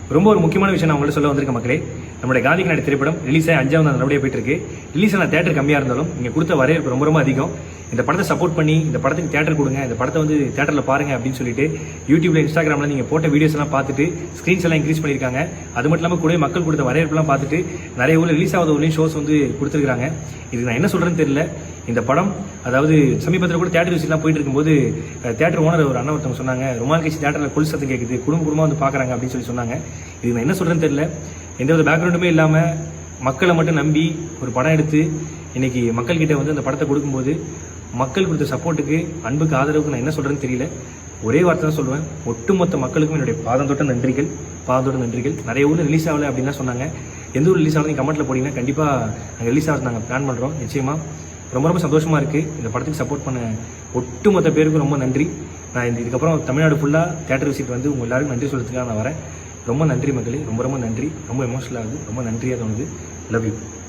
ஒரு முக்கியமான விஷயம் நான் உங்கள்ட்ட சொல்ல வந்திருக்க மக்களே. நம்முடைய காந்தி கண்ணாடி திரைப்படம் ரிலீஸ் ஆகி 5வது நாள் நல்லபடியாக போயிட்டு இருக்கு. ரிலீஸ் ஆன தேட்டர் கம்மியாக இருந்தாலும் நீங்கள் கொடுத்த வரவேற்பு ரொம்ப அதிகம். இந்த படத்தை சப்போர்ட் பண்ணி இந்த படத்துக்கு தேட்டர் கொடுங்க, இந்த படத்தை வந்து தேட்டரில் பாருங்க அப்படின்னு சொல்லிட்டு யூடியூப்ல இன்ஸ்டாகிராமில் நீங்கள் போட்ட வீடியோஸ் எல்லாம் பார்த்துட்டு ஸ்க்ரீன்ஸ் எல்லாம் இன்க்ரீஸ் பண்ணியிருக்காங்க. அது மட்டும் இல்லாமல் கூட மக்கள் கொடுத்த வரவேற்பெல்லாம் பார்த்துட்டு நிறைய ஊரில் ரிலீஸ் ஆகாத ஊர்லேயும் ஷோஸ் வந்து கொடுத்துருக்காங்க. இதுக்கு நான் என்ன சொல்கிறேன்னு தெரியல. இந்த படம் அதாவது சமீபத்தில் கூட தேட்டர் விசிட்லாம் போயிட்டு இருக்கும்போது தேட்டர் ஓனர் ஒரு அண்ணன் ஒருத்தவங்க சொன்னாங்க, ரொம்ப நாள் கழிச்சு தேட்டரில் கொல் சத்தம் கேட்குது, குடும்பமாக வந்து பார்க்குறாங்க அப்படின்னு சொல்லி சொன்னாங்க. இதுக்கு நான் என்ன சொல்கிறேன்னு தெரியல. எந்த ஒரு பேக்ரவுண்டுமே இல்லாமல் மக்களை மட்டும் நம்பி ஒரு படம் எடுத்து இன்னைக்கு மக்கள்கிட்ட வந்து அந்த படத்தை கொடுக்கும்போது மக்கள் கொடுத்த சப்போர்ட்டுக்கு, அன்புக்கு, ஆதரவுக்கு நான் என்ன சொல்கிறேன்னு தெரியல. ஒரே வார்த்தை தான் சொல்லுவேன், ஒட்டுமொத்த மக்களுக்கும் என்னுடைய பாதந்தொட்ட நன்றிகள். நிறைய ஊரில் ரிலீஸ் ஆகலை அப்படின்னு சொன்னாங்க. எந்த ஊர் ரிலீஸ் ஆகலாம் கமெண்ட்டில் போட்டிங்கன்னா கண்டிப்பாக நாங்கள் ரிலீஸ் ஆகிறது நாங்கள் பிளான் பண்ணுறோம். நிச்சயமாக ரொம்ப சந்தோஷமாக இருக்குது. இந்த படத்துக்கு சப்போர்ட் பண்ண ஒட்டுமொத்த பேருக்கும் ரொம்ப நன்றி. நான் இதுக்கப்புறம் தமிழ்நாடு ஃபுல்லாக தேட்டர் விசிட் வந்து உங்கள் எல்லாருக்கும் நன்றி சொல்கிறதுக்காக நான் வரேன். ரொம்ப நன்றி மக்களே, ரொம்ப நன்றி. ரொம்ப எமோஷனல் ஆகுது, ரொம்ப நன்றியாக தோணுது. Love you.